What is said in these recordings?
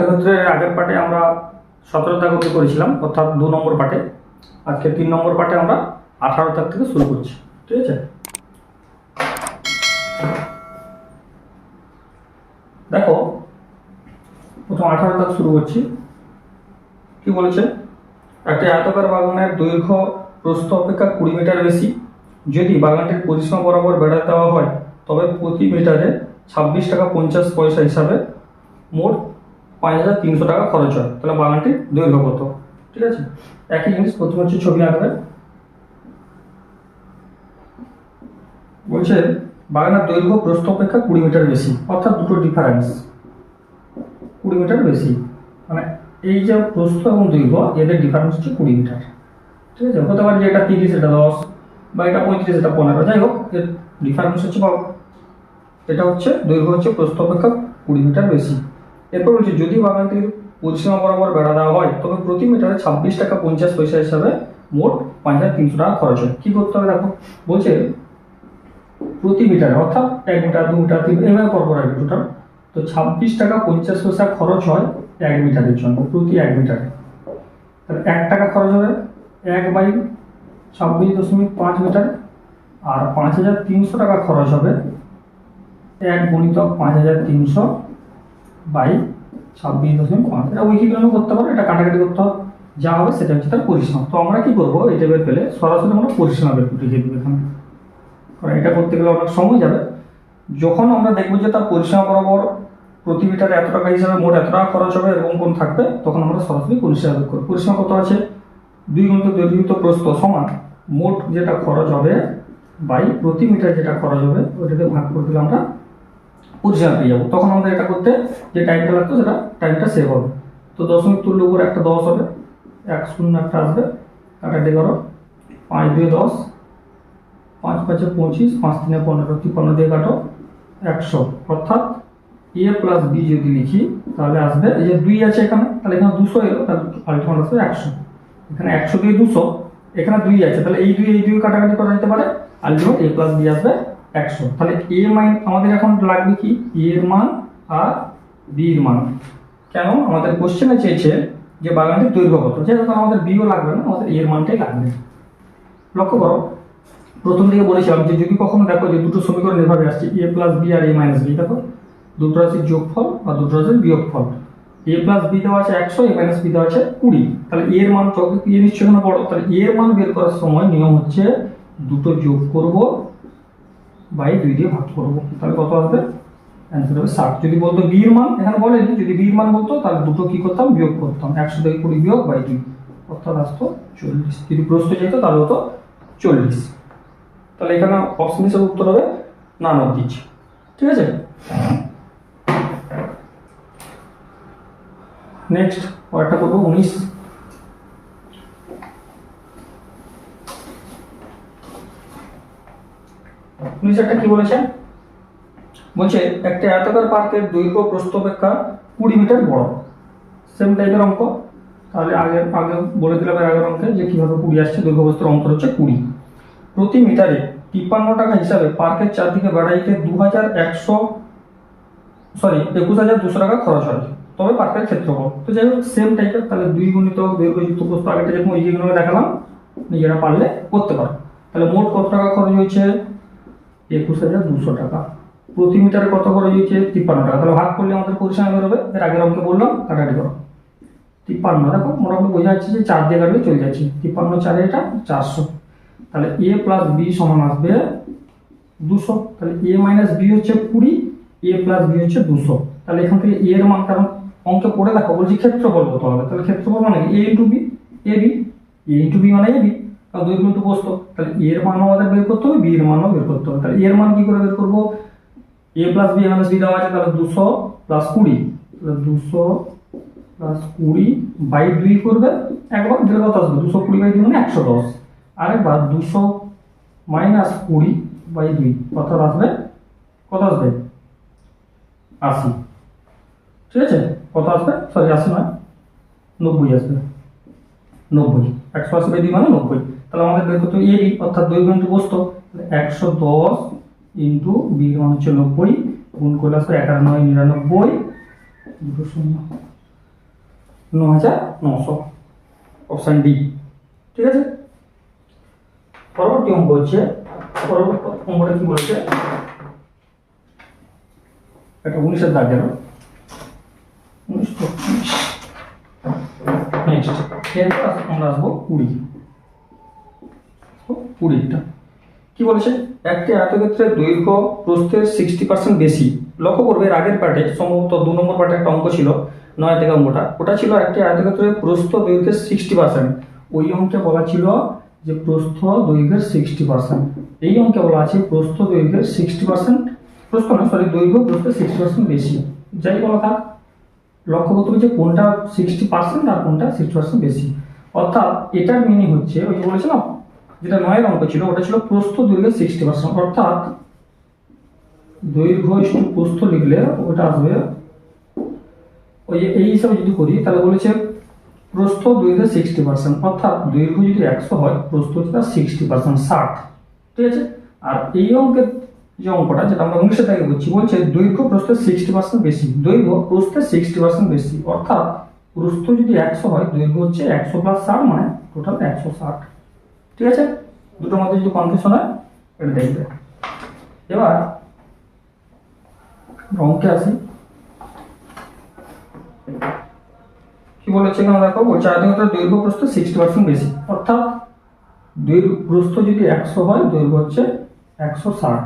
আয়তক্ষেত্রের আগের পার্টে আমরা 17 দাগ অবধি করেছিলাম, অর্থাৎ 2 নম্বর পার্টে। আজকে 3 নম্বর পার্টে আমরা 18 দাগ থেকে শুরু করছি। ঠিক আছে, দেখো প্রথম 18 দাগ শুরু করছি। কি বলেছে? একটি আয়তাকার বাগানের দৈর্ঘ্য প্রস্থ অপেক্ষা 20 মিটার বেশি। যদি বাগানটির পরিসীমা বরাবর বেড়া দেওয়া হয় তবে প্রতি মিটারে 26 টাকা 50 পয়সা হিসাবে মোট 5300 টাকা খরচ হয়। তাহলে বাগানটির দৈর্ঘ্য কত? ঠিক আছে, একই জিনিস। প্রথমে হচ্ছে ছবি আঁকবে। বলছে বাগানের দৈর্ঘ্য প্রস্থ অপেক্ষা 20 মিটার বেশি, অর্থাৎ দুটো ডিফারেন্স 20 মিটার বেশি। মানে এই যে প্রস্থ এবং দৈর্ঘ্য এদের ডিফারেন্স হচ্ছে 20 মিটার। ঠিক আছে, হতে পারে যে এটা 30 এটা 10 বা এটা 35 এটা 15, যাই হোক এর ডিফারেন্স হচ্ছে বা এটা হচ্ছে দৈর্ঘ্য হচ্ছে প্রস্থ অপেক্ষা 20 মিটার বেশি। এরপর বলছে যদি বাগানটির পরিসীমা বরাবর বেড়া দেওয়া হয় তবে প্রতি মিটারে 26 টাকা 50 পয়সা হিসাবে মোট 5300 টাকা খরচ হয়। কি করতে হবে দেখো, বলছে প্রতি মিটারে অর্থাৎ 1 মিটার 2 মিটার 3 এভাবে পরপর আসবে টোটাল। তো 26 টাকা 50 পয়সা খরচ হয় 1 মিটারের জন্য, প্রতি 1 মিটারে। তাহলে 1 টাকা খরচ হবে 1/26.5 মিটার, আর 5300 টাকা খরচ হবে 1 গুণিতক 5300 বাই 26.5। এটা উইকিগুলো করতে পারো, এটা কাটাকাটি করতে হবে, যা হবে সেটা হচ্ছে তার পরিসীমা। তো আমরা কি করবো, এটা বের পেলে সরাসরি আমরা পরিসীমা বের করে দিয়ে দেবো এখানে। কারণ এটা করতে গেলে অনেক সময় যাবে। যখন আমরা দেখবো যে তার পরিসীমা বরাবর প্রতি মিটারে এত টাকা হিসাবে মোট এত টাকা খরচ হবে এরকম কোন থাকবে, তখন আমরা সরাসরি পরিসীমা বের করবো। পরিসীমা কত আছে? 2 গুণিতক দৈর্ঘ্য প্রস্থ সমান মোট যেটা খরচ হবে বাই প্রতি মিটার যেটা খরচ হবে ওটাতে ভাগ করে দিলে আমরা পরিসীমা পেয়ে যাবো। তখন আমাদের এটা করতে যে টাইমটা লাগতো সেটা টাইমটা সেভ হবে। তো দশমিক তুললে উপরে একটা 10 হবে, 1 শূন্য একটা আসবে, কাটাটি করো, 5 2 10, 5 5 25, 5 3 15, 53 দিয়ে কাটো 100। অর্থাৎ a প্লাস b যদি লিখি তাহলে আসবে, এই যে 2 আছে এখানে, তাহলে এখানে 200 এলো, তাহলে আলটিমেট আসবে 100। এখানে 100 দিয়ে 200, এখানে 2 আছে, তাহলে এই 2 কাটাকাটি করা যেতে পারে, আলটিমেট a প্লাস b আসবে 100। তাহলে a মান আমাদের এখন লাগবে কি, a এর মান আর b এর মান। কেন? আমাদের কোশ্চেনে চেয়েছে যে বাগানটির দৈর্ঘ্য কত, যেহেতু আমাদের b ও লাগবে না, আমাদের a এর মানটাই লাগবে। লক্ষ্য করো, প্রথম দিকে বলেছিলাম যে যদি কখনো দেখো যে দুটো সমীকরণ এভাবে আসছে a প্লাস b আর a মাইনাস b, দেখো দুটো রাশির যোগফল আর দুটো রাশির বিয়োগফল। a প্লাস b দেওয়া আছে 100, a মাইনাস b দেওয়া আছে 20। তাহলে a এর মান a নিশ্চয়ই কোনো বড়, তাহলে a এর মান বের করার সময় নিয়ম হচ্ছে দুটো যোগ করব বাই 2 দিয়ে ভাগ করব, তাহলে কত আসবে? অ্যান্সার হবে 60। যদি বলতো b এর মান, এখানে বলেনি, যদি b এর মান বলতো তাহলে দুটো কি করতাম, বিয়োগ করতাম, 100 থেকে 20 বিয়োগ বাই 2, অর্থাৎ আসতো 40। যদি প্রশ্ন যেত তাহলে হতো 40। তাহলে এখানে অপশন হিসেবে উত্তর হবে না দিচ্ছি। ঠিক আছে, নেক্সট পরেরটা করবো 19। একটা কি বলেছে? বলছে একটা আয়তাকার পার্কের দৈর্ঘ্য প্রস্থ অপেক্ষা 20 মিটার বড়। সেম টাইপের অঙ্ক, তাহলে আগে বলে দিলাম এর আগের অঙ্কে যে কিভাবে 20 আসছে, দৈর্ঘ্য প্রস্থের অন্তর হচ্ছে 20। প্রতি মিটারে 53 টাকা হিসাবে পার্কের চারদিকে বেড়াইতে 21,200 টাকা খরচ হয়, তবে পার্কের ক্ষেত্রফল। তো যাই হোক সেম টাইপের, তাহলে 2 গুণিতক দৈর্ঘ্য যুক্ত প্রস্থ আগেটা যেরকম এইগুলো দেখালাম, নিজেরা পারলে করতে পারো। তাহলে মোট কত টাকা খরচ হয়েছে? 21,200 টাকা। প্রতি মিটারে কত খরচ হয়েছে? 53 টাকা। তাহলে ভাগ করলে আমাদের পরিসীমা বেরোবে, এর আগের অঙ্কে বললাম, কাটাকাটি করো। 53, দেখো মোটামুটি বোঝা যাচ্ছে যে 4 দিয়ে কাটলে চলে যাচ্ছে, 53 4 এটা 400। তাহলে a প্লাস b সমান আসবে 200। তাহলে a মাইনাস b হচ্ছে 20, a প্লাস b হচ্ছে 200। তাহলে এখান থেকে a এর মান, কারণ অঙ্কে পড়ে দেখো বলছি ক্ষেত্রফল কত হবে, তাহলে ক্ষেত্রফল মানে a into b, ab, a into b মানে ab, কারণ দৈর্ঘ্য ইন্টু প্রস্থ। তাহলে a এর মানও আমাদের বের করতে হবে, b এর মানও বের করতে হবে। তাহলে a এর মান কি করে বের করবো? a plus b minus b দেওয়া আছে, তাহলে 200 প্লাস 20, তাহলে 200 প্লাস 20 বাই 2 করবে, একবার দিলে কত আসবে? 220 বাই 2 মানে 110। আরেকবার 200 মাইনাস 20 বাই 2, অর্থাৎ আসবে কত আসবে? 80। ঠিক আছে, কত আসবে? সরি 80 নয়, 90 আসবে। 90, 180 বাই 2 মানে 90। তাহলে আমাদের বের করতে হবে এবি, অর্থাৎ দৈর্ঘ্য ইন্টু প্রস্থ। 110 ইন্টু বি মান হচ্ছে 90, গুণ করলে আসবে 91 99 2 শূন্য। 9900, অপশান ডি। ঠিক আছে, পরবর্তী অঙ্ক হচ্ছে, পরবর্তী অঙ্কটা কি বলেছে, এটা 19-এর দাগ গেল, 19 নেক্সট এরপর আমরা আসবো 20টা। কি বলেছে, একটি আয়তক্ষেত্রের দৈর্ঘ্য প্রস্থের 60% বেশি। লক্ষ্য করবে এর আগের পার্টে সম্ভবত 2 নম্বর পার্টে একটা অঙ্ক ছিল 9 থেকে অঙ্কটা, ওটা ছিল একটি আয়তক্ষেত্রের প্রস্থ দৈর্ঘ্যের 60%। ওই অঙ্কে বলা ছিল যে প্রস্থ দৈর্ঘ্যের 60%, এই অঙ্কে বলা আছে প্রস্থ দৈর্ঘ্যের 60%, দৈর্ঘ্য প্রস্থের 60% বেশি। যাই বলা থাক, লক্ষ্য করতে হবে যে কোনটা 60% আর কোনটা 60% বেশি। অর্থাৎ এটার মিনিং হচ্ছে, ওই যে বলেছিলাম যেটা 9-এর অঙ্ক ছিল, ওটা ছিল প্রস্থ দৈর্ঘ্যের 60%, অর্থাৎ দৈর্ঘ্য ইস্টু প্রস্থ লিখলে ওটা আসবে ওই এই হিসাবে যদি করি তাহলে বলেছে প্রস্থ দৈর্ঘ্যের 60%, অর্থাৎ দৈর্ঘ্য যদি 100 হয় প্রস্থ হচ্ছে 60%, 60। ঠিক আছে, আর এই অঙ্কের যে অঙ্কটা যেটা আমরা 19 থেকে করছি, বলছে দৈর্ঘ্য প্রস্থের 60% বেশি, দৈর্ঘ্য প্রস্থের 60% বেশি, অর্থাৎ প্রস্থ যদি 100 হয় দৈর্ঘ্য হচ্ছে 100 + 60 মানে টোটাল 160। ঠিক আছে, দুটোর মধ্যে যদি কনফিউশন হয় এটা দেখবে। এবার অঙ্কে আসি, কি বলেছে এখানে দেখো, বলছে আয়তক্ষেত্রের দৈর্ঘ্য প্রস্থ 60% বেশি, অর্থাৎ দৈর্ঘ্য প্রস্থ যদি 100 হয় দৈর্ঘ্য হচ্ছে 160।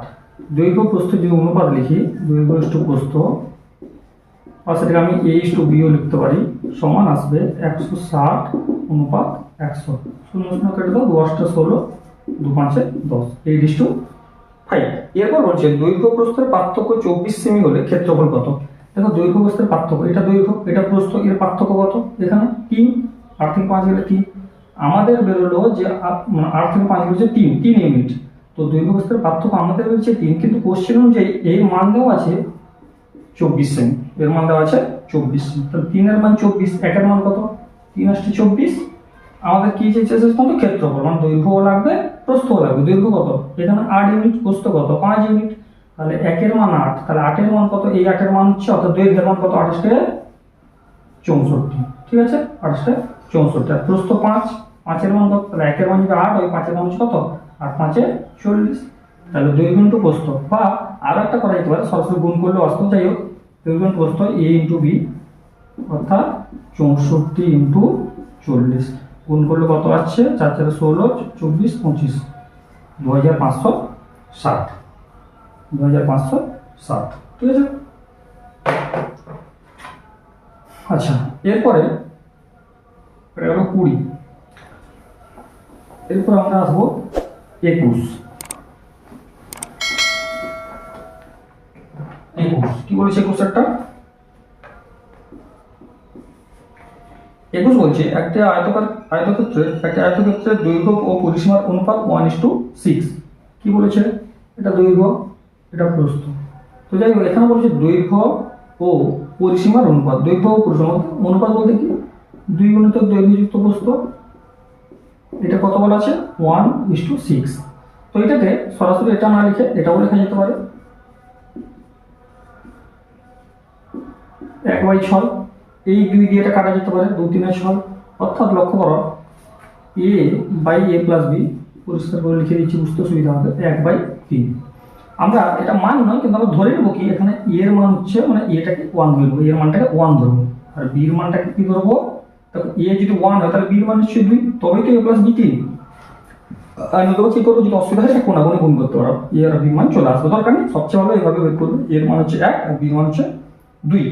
দৈর্ঘ্য প্রস্থ যদি অনুপাত লিখি, দৈর্ঘ্য ইস্টু প্রস্থ, আর সেটাকে আমি a ইস্টু b ও লিখতে পারি, সমান আসবে 160 অনুপাত 100। 0 0 কেটে দাও, 2 8 16, 2 5 10, 8:5। এরপর বলছে দৈর্ঘ্য প্রস্থের পার্থক্য 24 সেমি হলে ক্ষেত্রফল কত। দেখো দৈর্ঘ্য প্রস্থের পার্থক্য, এটা দৈর্ঘ্য এটা প্রস্থ, এর পার্থক্য কত, এখানে 3, 8 থেকে 5 গেলে 3, আমাদের বেরোলো যে 8 থেকে 5 গেলে 3 ইউনিট। তো দৈর্ঘ্য প্রস্থের পার্থক্য আমাদের বেরোচ্ছে 3, কিন্তু কোশ্চেন অনুযায়ী এর মান দেওয়া আছে 24 সেমি, এর মান দেওয়া আছে 24 সেমি। তাহলে 3 এর মান 24, 1 এর মান কত, 3 × 24। আমাদের কি চেয়েছে শেষ পর্যন্ত ক্ষেত্রফল, মানে দৈর্ঘ্যও লাগবে প্রস্থও লাগবে। দৈর্ঘ্য কত, এখানে 8 ইউনিট, প্রস্থ কত 5 ইউনিট, তাহলে 1 এর মান 8, তাহলে 8 এর মান কত, এই 8 এর মান হচ্ছে, অর্থাৎ দৈর্ঘ্যের মান কত 28 × 64। ঠিক আছে, 28 × 64, আর প্রস্থ 5, 5 এর মান কত, তাহলে 1 এর মান যদি 8 ওই 5 এর মান হচ্ছে কত, 8 × 5 = 40। তাহলে দৈর্ঘ্য ইন্টু প্রস্থ, বা আরো একটা করা যেতে পারে, সরাসরি গুণ করলে আসতো, যাই হোক দৈর্ঘ্য প্রস্থ a × b, অর্থাৎ 64 × 40, গুণ করলে কত আসছে, 4 4 16, 24 25, 2560, 2560। ঠিক আছে, আচ্ছা এরপরে এটা হলো 20, এরপর আমরা আসবো 21। কি বলেছে 21 টা, 21 বলছে একটা আয়তক্ষেত্রের দৈর্ঘ্য ও পরিসীমার অনুপাত 1:6। কি বলেছে, এটা দৈর্ঘ্য এটা প্রস্থ। তো যাই হোক এখানে বলছে দৈর্ঘ্য ও পরিসীমার অনুপাত, দৈর্ঘ্য ও পরিসীমার অনুপাত বলতে কি, 2 × দৈর্ঘ্য যুক্ত প্রস্থ, এটা কত বলা আছে 1:6। তো এটাকে সরাসরি এটা না লিখে এটাও লেখা যেতে পারে 1/6, এই 2 দিয়ে এটা কাটা যেতে পারে 2 3 6, অর্থাৎ লক্ষ্য করো a/a+b, পরিষ্কার করে লিখে দিচ্ছি বুঝতে সুবিধা হবে, 1/3। আমরা এটা মান নয়, কিন্তু আমরা ধরে নেব কি এখানে a এর মান হচ্ছে, মানে এটাকে 1 ধরবো, এর মানটাকে 1 ধরবো, আর b এর মানটাকে কি ধরবো, দেখো a যদি 1 হয় তাহলে b এর মান হচ্ছে 2, তবেই তো a + b 3। আর নতুবা কি করবো, যদি অসুবিধা হয় সেটা কোনাগুনি গুণ করতে পারো, a আর b মান চলে আসবে, দরকার নেই, সবচেয়ে ভালো এইভাবে বের করবে, a এর মান হচ্ছে 1 আর b এর মান হচ্ছে 2।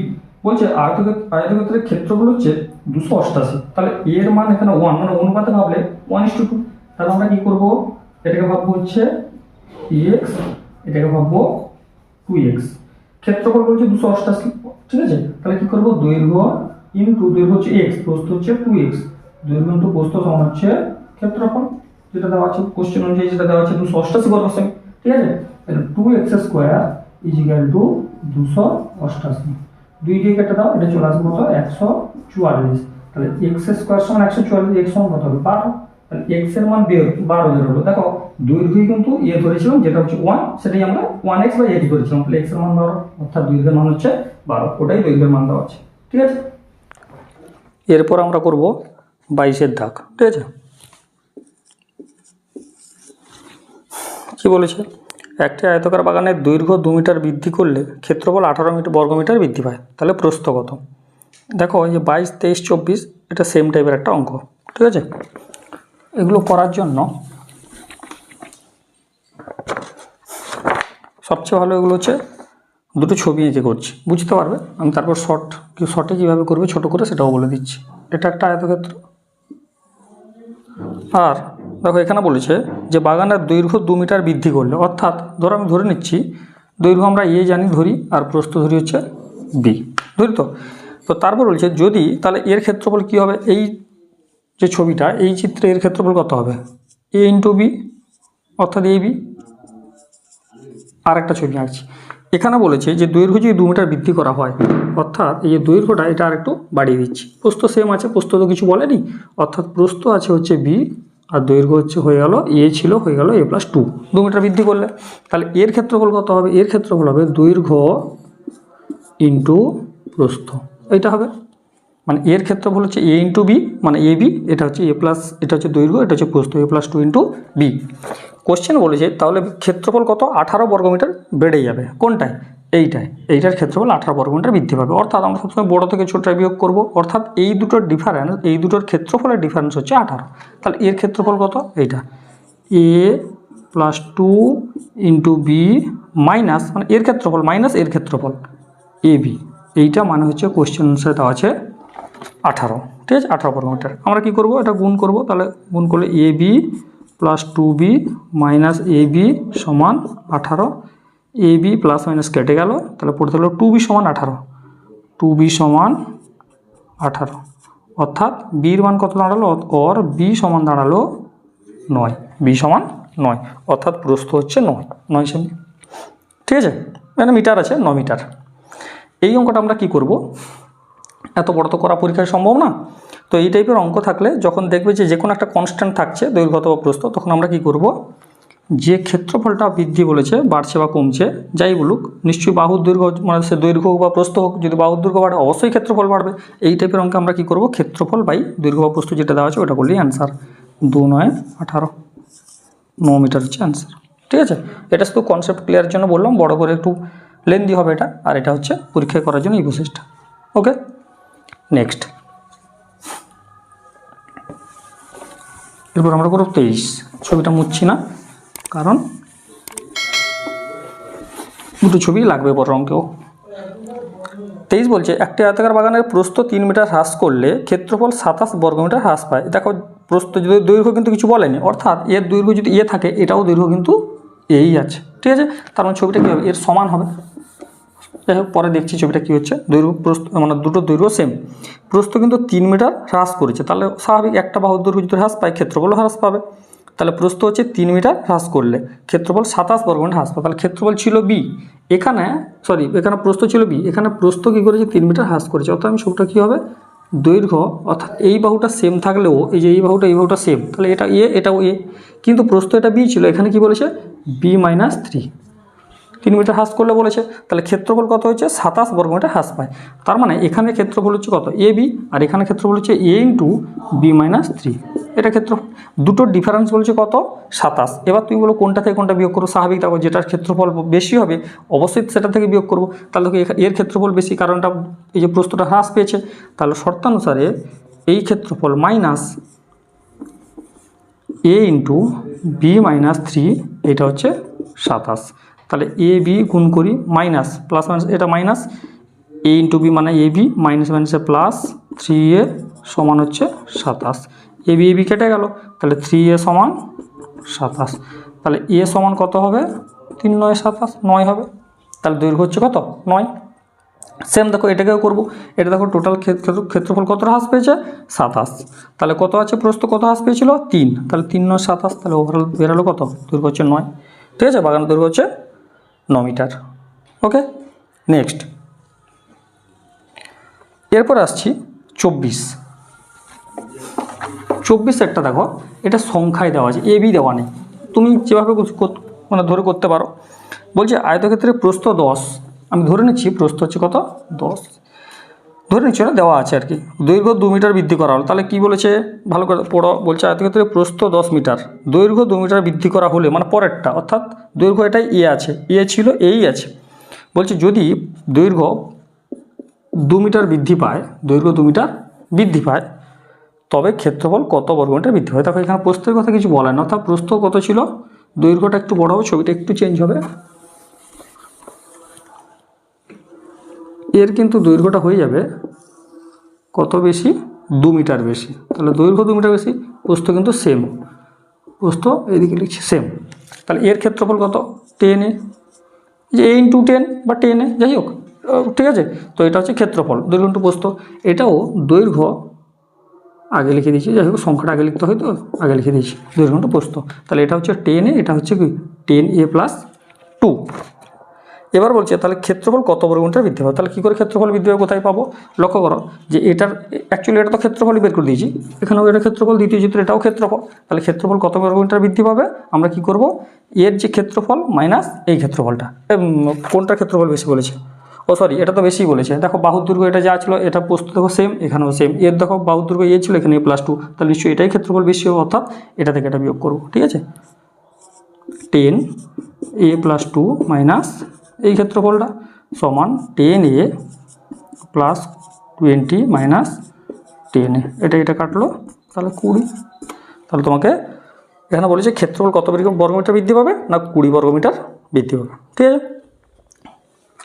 বলছে আয়তক্ষেত্রের ক্ষেত্রফল হচ্ছে 288, তাহলে a এর মান এখানে 1, মানে অনুপাতে ভাবলে 1:2। তাহলে আমরা কি করব, এটাকে ভাববো হচ্ছে x, এটাকে ভাববো 2x। ক্ষেত্রফল বলছে 288, ঠিক আছে, তাহলে কি করব, দৈর্ঘ্য ইনটু দৈর্ঘ্য হচ্ছে x, প্রস্থ হচ্ছে 2x, দৈর্ঘ্য ইনটু প্রস্থ সমান হচ্ছে ক্ষেত্রফল, যেটা দেওয়া আছে কোশ্চেন অনুযায়ী, যেটা দেওয়া আছে 288 বর্গ সেমি। ঠিক আছে, তাহলে 2x² = 288, 2 দিয়ে কেটে দাও, এটা চলে আসবে কত 144, তাহলে x² সমান 144, x সমান কত হবে 12, তাহলে x এর মান 12 বের হলো। দেখো দৈর্ঘ্য কিন্তু এ ধরেছিলাম যেটা হচ্ছে 1, সেটাই আমরা 1x/x ধরেছিলাম, তাহলে x এর মান 12, অর্থাৎ দৈর্ঘ্যের মান হচ্ছে 12, ওটাই দৈর্ঘ্যের মান দেওয়া আছে। ঠিক আছে, এরপর আমরা করব 22-এর দাগ। ঠিক আছে, কি বলেছে, একটি আয়তাকার বাগানের দৈর্ঘ্য 2 মিটার বৃদ্ধি করলে ক্ষেত্রফল 18 বর্গমিটার বৃদ্ধি পায়, তাহলে প্রস্থ কত? দেখো এই যে 22, 23, 24 এটা সেম টাইপের একটা অঙ্ক। ঠিক আছে, এগুলো করার জন্য সবচেয়ে ভালো এগুলো হচ্ছে দুটো ছবি এঁকে করছি, বুঝতে পারবে। আমি তারপর শর্টে কীভাবে করবে ছোট করে সেটাও বলে দিচ্ছি। এটা একটা আয়তক্ষেত্র, আর দেখো এখানে বলেছে যে বাগানের দৈর্ঘ্য 2 মিটার বৃদ্ধি করলে, অর্থাৎ ধরো আমি ধরে নিচ্ছি দৈর্ঘ্য আমরা এ জানি ধরি, আর প্রস্থ ধরি হচ্ছে বি, ধরি তো। তো তারপর বলছে যদি, তাহলে এর ক্ষেত্রফল কী হবে? এই যে ছবিটা, এই চিত্রে এর ক্ষেত্রফল কত হবে? এ ইন্টু বি, অর্থাৎ এ বি। আর একটা ছবি আঁকছি, এখানে বলেছে যে দৈর্ঘ্য যদি 2 মিটার বৃদ্ধি করা হয়, অর্থাৎ এই যে দৈর্ঘ্যটা এটা আর একটু বাড়িয়ে দিচ্ছি। প্রস্থ সেম আছে, প্রস্থ তো কিছু বলেনি, অর্থাৎ প্রস্থ আছে হচ্ছে বি, আর দৈর্ঘ্য হচ্ছে হয়ে গেল এ, ছিল হয়ে গেল a+2। 2 মিটার বৃদ্ধি করলে তাহলে এর ক্ষেত্রফল কত হবে? এর ক্ষেত্রফল হবে দৈর্ঘ্য ইন্টু প্রস্থ, এইটা হবে। মানে এর ক্ষেত্রফল হচ্ছে এ ইন্টু বি, মানে এ বি, এটা হচ্ছে এ প্লাস, এটা হচ্ছে দৈর্ঘ্য, এটা হচ্ছে প্রস্থ, a+2 ইন্টু বি। কোশ্চেন বলেছে তাহলে ক্ষেত্রফল কত? 18 বর্গমিটার বেড়ে যাবে। কোনটায়? এইটার ক্ষেত্রফল 18 বর্গমিটার বৃদ্ধি পাবে। অর্থাৎ আমরা সবসময় বড় থেকে ছোটটা বিয়োগ করব, অর্থাৎ এই দুটোর ডিফারেন্স, এই দুটোর ক্ষেত্রফলের ডিফারেন্স হচ্ছে 18। তাহলে এর ক্ষেত্রফল কত? এইটা a+2 ইন্টু বি মাইনাস, মানে এর ক্ষেত্রফল মাইনাস এর ক্ষেত্রফল এ বি, এইটা মানে হচ্ছে কোশ্চেন আনসারে দেওয়া আছে 18। ঠিক আছে, 18 বর্গমিটার। আমরা কি করব? এটা গুণ করব, তাহলে গুণ করলে A B plus 2b minus A B সমান 18। এ বি প্লাস মাইনাস কেটে গেল, তাহলে পড়তে হলো 2b সমান 18, 2b সমান 18, অর্থাৎ বির মান কত দাঁড়ালো? ওর বি সমান দাঁড়ালো 9, বি সমান 9, অর্থাৎ প্রস্থ হচ্ছে 9 সেমি। ঠিক আছে, মানে মিটার আছে 9 মিটার। এই অঙ্কটা আমরা কি করব, এত বড় তো করা পরীক্ষায় সম্ভব না, তো এই টাইপের অঙ্ক থাকলে যখন দেখবে যে কোনো একটা কনস্ট্যান্ট থাকছে দৈর্ঘ্য অথবা প্রস্থ, তখন আমরা কি করব, যে ক্ষেত্রফলটা বৃদ্ধি বলেছে, বাড়ছে বা কমছে যাই বলুক, নিশ্চয়ই বাহুর দৈর্ঘ্য, মানে সে দৈর্ঘ্য হোক বা প্রস্থ হোক, যদি বাহুর দৈর্ঘ্য বাড়ে অবশ্যই ক্ষেত্রফল বাড়বে। এই টাইপের অঙ্কে আমরা কি করব, ক্ষেত্রফল বাই দৈর্ঘ্য বা প্রস্থ যেটা দেওয়া আছে ওটা করলেই অ্যান্সার। 2 9 18, 9 মিটার হচ্ছে অ্যান্সার। ঠিক আছে, এটা শুধু কনসেপ্ট ক্লিয়ারের জন্য বললাম, বড় করে একটু লেন্দি হবে এটা, আর এটা হচ্ছে পরীক্ষায় করার জন্য এই প্রসেসটা। ওকে, নেক্সট। এরপর আমরা করব 23। ছবিটা মুছছি না, কারণ দুটো ছবি লাগবে বড় অঙ্কেও। 23 বলছে একটি আয়তাকার বাগানের প্রস্থ 3 মিটার হ্রাস করলে ক্ষেত্রফল 27 বর্গমিটার হ্রাস পায়। দেখো প্রস্থ যদি দৈর্ঘ্য কিন্তু কিছু বলেনি, অর্থাৎ এর দৈর্ঘ্য যদি এ থাকে, এটাও দৈর্ঘ্য কিন্তু এই আছে। ঠিক আছে, তার মানে ছবিটা কী হবে, এর সমান হবে। যাই হোক, পরে দেখছি ছবিটা কী হচ্ছে। দৈর্ঘ্য প্রস্থ মানে দুটো দৈর্ঘ্য সেম, প্রস্থ কিন্তু 3 মিটার হ্রাস করেছে, তাহলে স্বাভাবিক একটা বাহুর দৈর্ঘ্য যদি হ্রাস পায় ক্ষেত্রফলও হ্রাস পাবে। তাহলে প্রস্থ হচ্ছে 3 মিটার হ্রাস করলে ক্ষেত্রফল 27 বর্গমিটার হ্রাস পাবে। তাহলে ক্ষেত্রফল ছিল বি, এখানে এখানে প্রস্থ ছিল বি, এখানে প্রস্থ কী করেছে 3 মিটার হ্রাস করেছে, অর্থাৎ আমি ছবিটা কী হবে, দৈর্ঘ্য, অর্থাৎ এই বাহুটা সেম থাকলেও এই যে এই বাহুটা সেম, তাহলে এটা এ এটাও এ, কিন্তু প্রস্থ এটা বি ছিল, এখানে কি বলেছে b-3, 3 মিটার হ্রাস করলে বলেছে, তাহলে ক্ষেত্রফল কত হচ্ছে 27 বর্গমিটার হ্রাস পায়। তার মানে এখানে ক্ষেত্রফল হচ্ছে কত, এ বি, আর এখানে ক্ষেত্রফল হচ্ছে এ ইন্টু b-3, এটা ক্ষেত্রফল। দুটোর ডিফারেন্স বলছে কত, 27। এবার তুমি বলো কোনটা থেকে কোনটা বিয়োগ করো, স্বাভাবিক দেখো যেটার ক্ষেত্রফল বেশি হবে অবশ্যই সেটা থেকে বিয়োগ করবো। তাহলে দেখো এর ক্ষেত্রফল বেশি, কারণটা এই যে প্রস্থটা হ্রাস পেয়েছে, তাহলে শর্তানুসারে এই ক্ষেত্রফল মাইনাস এ ইন্টু b-3, এটা হচ্ছে 27। তাহলে এ বি গুণ করি, মাইনাস প্লাস মাইনাস, এটা মাইনাস এ ইন্টু বি মানে এ বি, মাইনাস মাইনাসে প্লাস 3a সমান হচ্ছে 27। এ বি কেটে গেল, তাহলে 3a সমান 27। তাহলে এ সমান কত হবে, 3 9 27, 9 হবে। তাহলে দৈর্ঘ্য হচ্ছে কত, 9। সেম দেখো এটাকেও করবো, এটা দেখো টোটাল ক্ষেত্রফল কত হ্রাস পেয়েছে, 27। তাহলে কত আছে, প্রস্থ কত হ্রাস পেয়েছিল 3, তাহলে 3 9 27, তাহলে ওভারঅল বেরোলো কত, দৈর্ঘ্য হচ্ছে 9। ঠিক আছে, বাগানের দৈর্ঘ্য হচ্ছে 9 মিটার। ওকে, নেক্সট। এরপর আসছি 24 একটা দেখো, এটা সংখ্যায় দেওয়া আছে, এ বি দেওয়া নেই, তুমি যেভাবে মানে ধরে করতে পারো। বলছে আয়তক্ষেত্রের প্রস্থ 10, আমি ধরে নিচ্ছি প্রস্থ হচ্ছে কত 10, ধরে নিচ্ছি না দেওয়া আছে আর কি, দৈর্ঘ্য 2 মিটার বৃদ্ধি করা হলো। তাহলে কি বলেছে ভালো করে পড়ো, বলছে আয়তক্ষেত্রে প্রস্থ 10 মিটার, দৈর্ঘ্য 2 মিটার বৃদ্ধি করা হলে, মানে পরেরটা, অর্থাৎ দৈর্ঘ্য এটাই এ আছে, এ ছিল এই আছে, বলছে যদি দৈর্ঘ্য 2 মিটার বৃদ্ধি পায়, দৈর্ঘ্য 2 মিটার বৃদ্ধি পায়, তবে ক্ষেত্রফল কত বর্গমিটার বৃদ্ধি হয়। দেখো এখানে প্রস্থের কথা কিছু বলে না, অর্থাৎ প্রস্থ কত ছিল, দৈর্ঘ্যটা একটু বড় হবে, ছবিটা একটু চেঞ্জ হবে, এর কিন্তু দৈর্ঘ্যটা হয়ে যাবে কত বেশি, 2 মিটার বেশি। তাহলে দৈর্ঘ্য 2 মিটার বেশি, প্রস্থ কিন্তু সেম, প্রস্থ এদিকে লিখছি সেম। তাহলে এর ক্ষেত্রফল কত, 10a, যে a ইন্টু 10 বা 10a যাই হোক, ঠিক আছে। তো এটা হচ্ছে ক্ষেত্রফল, দৈর্ঘ্য ইন্টু প্রস্থ। এটাও দৈর্ঘ্য আগে লিখে দিয়েছি, যাই হোক সংখ্যাটা আগে লিখতে হয় তো আগে লিখে দিয়েছি, দৈর্ঘ্য ইন্টু প্রস্থ। তাহলে এটা হচ্ছে 10a, এটা হচ্ছে কি 10a প্লাস 2। এবার বলছে তাহলে ক্ষেত্রফল কত বর্গমিটার বৃদ্ধি পাবে। তাহলে কী করে ক্ষেত্রফল বৃদ্ধি হবে, কোথায় পাবো, লক্ষ্য করো যে এটার অ্যাকচুয়ালি এটা তো ক্ষেত্রফলই বের করে দিয়েছি, এখানেও এটা ক্ষেত্রফল, দ্বিতীয় চিত্র এটাও ক্ষেত্রফল। তাহলে ক্ষেত্রফল কত বর্গমিটার বৃদ্ধি পাবে, আমরা কি করব, এর যে ক্ষেত্রফল মাইনাস এই ক্ষেত্রফলটা, কোনটা ক্ষেত্রফল বেশি বলেছে, ও সরি এটা তো বেশি বলেছে। দেখো বাহুর দৈর্ঘ্য এটা যা ছিল, এটা প্রস্থ দেখো সেম, এখানেও সেম, এর দেখো বাহুর দৈর্ঘ্য এ ছিল, এখানে +2, তাহলে নিশ্চয়ই এটাই ক্ষেত্রফল বেশি হবে, অর্থাৎ এটা থেকে এটা বিয়োগ করবো, ঠিক আছে। 10a + 2 মাইনাস এই ক্ষেত্রফলটা সমান 10a প্লাস 20 মাইনাস 10a, এটা কাটলো, তাহলে 20। তাহলে তোমাকে এখানে বলেছে ক্ষেত্রফল কত বর্গমিটার বৃদ্ধি পাবে না, 20 বর্গমিটার বৃদ্ধি পাবে, ঠিক আছে।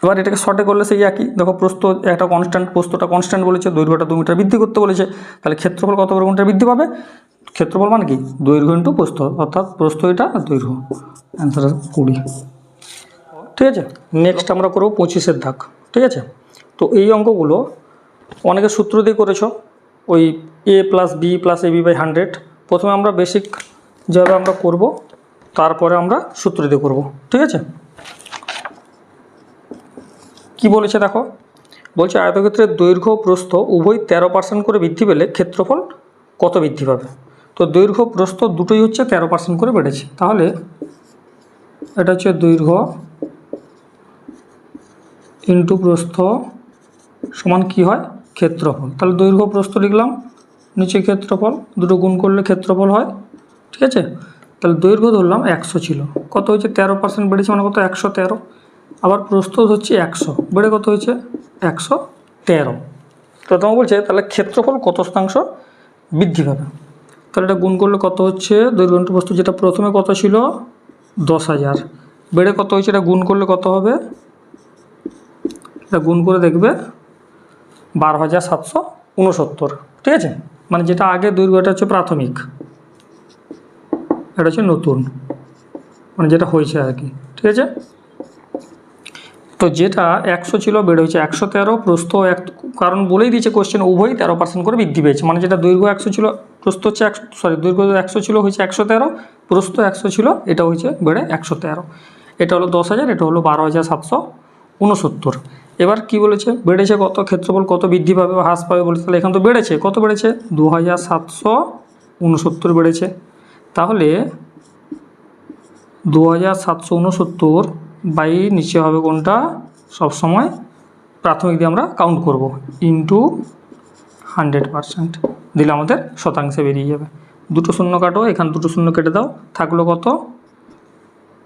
এবার এটাকে শর্টে করলে সেই একই, দেখো প্রস্থ একটা কনস্ট্যান্ট, প্রস্থটা কনস্ট্যান্ট বলেছে, দৈর্ঘ্যটা 2 মিটার বৃদ্ধি করতে বলেছে, তাহলে ক্ষেত্রফল কত বর্গমিটার বৃদ্ধি পাবে, ক্ষেত্রফল মানে কি দৈর্ঘ্য ইন্টু প্রস্থ, অর্থাৎ প্রস্থ এটা দৈর্ঘ্য, অ্যান্সার 20, ঠিক আছে। নেক্সট আমরা করবো 25-এর দাগ, ঠিক আছে। তো এই অঙ্কগুলো অনেকে সূত্র দিয়ে করেছ, ওই a + b + ab/100। প্রথমে আমরা বেসিক যেভাবে আমরা করব, তারপরে আমরা সূত্র দিয়ে করব, ঠিক আছে। কি বলেছে দেখো, বলছে আয়তক্ষেত্রের দৈর্ঘ্য প্রস্থ উভয় 13% করে বৃদ্ধি পেলে ক্ষেত্রফল কত বৃদ্ধি পাবে। তো দৈর্ঘ্য প্রস্থ দুটোই হচ্ছে 13% করে বেড়েছে, তাহলে এটা হচ্ছে দৈর্ঘ্য ইন্টু প্রস্থ সমান কি হয়, ক্ষেত্রফল। তাহলে দৈর্ঘ্য প্রস্থ লিখলাম, নিচে ক্ষেত্রফল, দুটো গুণ করলে ক্ষেত্রফল হয়, ঠিক আছে। তাহলে দৈর্ঘ্য ধরলাম 100 ছিল, কত হয়েছে 13% বেড়েছে, মানে কত 113। আবার প্রস্থ হচ্ছে 100, বেড়ে কত হয়েছে 113। প্রথমে বলছে তাহলে ক্ষেত্রফল কত শতাংশ বৃদ্ধি পাবে। তাহলে এটা গুণ করলে কত হচ্ছে, দৈর্ঘ্য ইন্টু প্রস্থ, যেটা প্রথমে কত ছিল 10,000, বেড়ে কত হয়েছে, এটা গুণ করলে কত হবে, এটা গুণ করে দেখবে 12,769, ঠিক আছে। মানে যেটা আগে দৈর্ঘ্য, এটা হচ্ছে প্রাথমিক, এটা হচ্ছে নতুন, মানে যেটা হয়েছে আর কি, ঠিক আছে। তো যেটা 100 ছিল বেড়ে হয়েছে 113, প্রস্থ কারণ বলেই দিয়েছে কোশ্চেন উভয়ই 13% করে বৃদ্ধি পেয়েছে, মানে যেটা দৈর্ঘ্য 100 ছিল, প্রস্থ হচ্ছে দৈর্ঘ্য 100 ছিল, হয়েছে 113, প্রস্থ 100 ছিল, এটা হয়েছে বেড়ে 113। এটা হলো 10,000, এটা হলো 12,769। এবার কি বলেছে, বেড়েছে কত, ক্ষেত্রফল কত বৃদ্ধি পাবে বা হ্রাস পাবে বলেছে। তাহলে এখানে তো বেড়েছে, কত বেড়েছে, 2,769 বেড়েছে। তাহলে 2,769 বাই নিচে হবে কোনটা, সবসময় প্রাথমিক দিয়ে আমরা কাউন্ট করব, ইন্টু 100% দিলে আমাদের শতাংশে বেরিয়ে যাবে। দুটো শূন্য কাটো, এখানে দুটো শূন্য কেটে দাও, থাকলো কত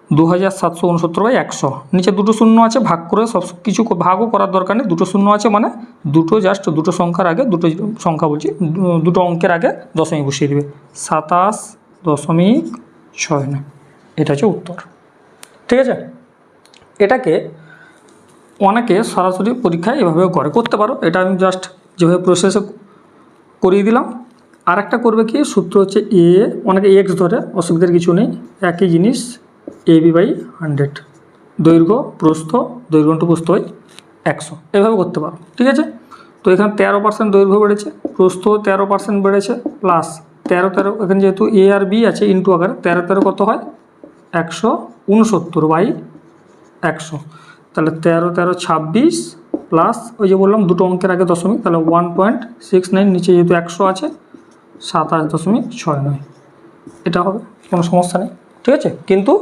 2,769/100। নিচে দুটো শূন্য আছে, ভাগ করে সব কিছু ভাগও করার দরকার নেই, দুটো শূন্য আছে মানে দুটো জাস্ট দুটো সংখ্যার আগে, দুটো সংখ্যা বলছি, দুটো অঙ্কের আগে দশমিক বসিয়ে দেবে, 27.69, এটা হচ্ছে উত্তর, ঠিক আছে। এটাকে অনেকে সরাসরি পরীক্ষায় এভাবেও করতে পারো, এটা আমি জাস্ট যেভাবে প্রসেসে করিয়ে দিলাম। আর একটা করবে কি, সূত্র হচ্ছে এ, অনেকে এক্স ধরে, অসুবিধার কিছু নেই, একই জিনিস, ab/100, দৈর্ঘ্য প্রস্থ, দৈর্ঘ্য ইন্টু প্রস্থ হয় 100, এভাবে করতে পারো, ঠিক আছে। তো এখানে 13% দৈর্ঘ্য বেড়েছে, প্রস্থ 13% বেড়েছে, প্লাস 13, এখানে যেহেতু এ আর বি আছে ইন্টু আকারে, 13 কত হয় 169/100। তাহলে 13 26, প্লাস ওই যে বললাম দুটো অঙ্কের আগে দশমিক, তাহলে 1.69, নিচে যেহেতু 100 আছে 27.69, এটা হবে, কোনো সমস্যা নেই, ঠিক আছে। কিন্তু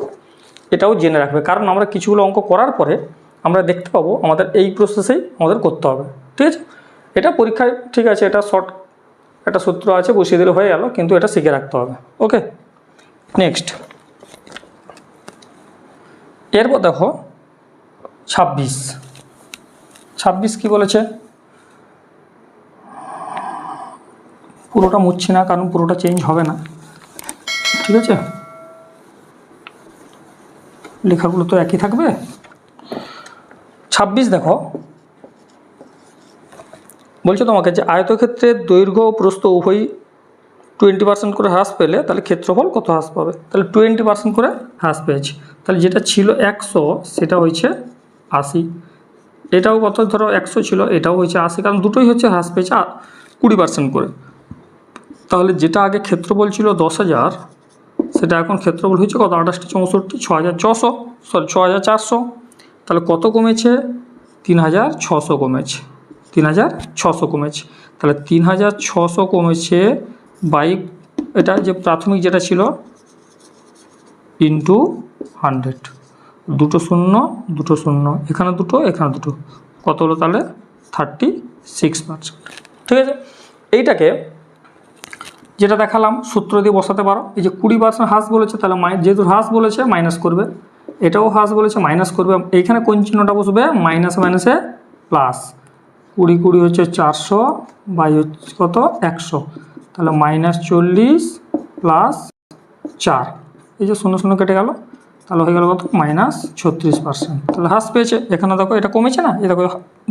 এটাও জেনে রাখবে, কারণ আমরা কিছুগুলো অঙ্ক করার পরে আমরা দেখতে পাবো আমাদের এই প্রসেসেই আমাদের করতে হবে, ঠিক আছে। এটা পরীক্ষায় ঠিক আছে, এটা শর্ট একটা সূত্র আছে, বসিয়ে দিলে হয়ে গেল, কিন্তু এটা শিখে রাখতে হবে। ওকে, নেক্সট। এরপর দেখো 26 কি বলেছে, পুরোটা মুছছি না কারণ পুরোটা চেঞ্জ হবে না, ঠিক আছে, লেখাগুলো তো একই থাকবে। 26 দেখো বলছো তোমাকে যে আয়তক্ষেত্রের দৈর্ঘ্য ও প্রস্থ উভয়ই 20% করে হ্রাস পেলে তাহলে ক্ষেত্রফল কত হ্রাস পাবে, তাহলে 20% করে হ্রাস পেয়েছে, তাহলে যেটা ছিল 100 সেটা হয়েছে 80, এটাও কত ধরো 100 ছিল, এটাও হয়েছে 80, কারণ দুটোই হচ্ছে হ্রাস পেয়েছে 20% করে। তাহলে যেটা আগে ক্ষেত্রফল ছিল 10,000 সেটা এখন ক্ষেত্রফল হয়েছে কত, 28 64 6400, সরি 6400, তাহলে কত কমেছে, 3600 কমেছে, 3600 কমেছে, তাহলে 3600 কমেছে বাই এটা যে প্রাথমিক যেটা ছিল ইন্টু 100, দুটো শূন্য দুটো শূন্য, এখানে দুটো এখানে দুটো, কত হলো তাহলে 36%, ঠিক আছে। এইটাকে যেটা দেখালাম সূত্র দিয়ে বসাতে পারো, এই যে 20% হ্রাস বলেছে তাহলে যেহেতু হ্রাস বলেছে মাইনাস করবে, এটাও হ্রাস বলেছে মাইনাস করবে, এইখানে কোন চিহ্নটা বসবে, মাইনাসে মাইনাসে প্লাস, 20 হচ্ছে 400 বাই হচ্ছে কত 100, তাহলে -40 প্লাস 4, এই যে 0 0 কেটে গেল, তাহলে হয়ে গেল কত -36%, তাহলে হ্রাস পেয়েছে। এখানে দেখো এটা কমেছে না, এটা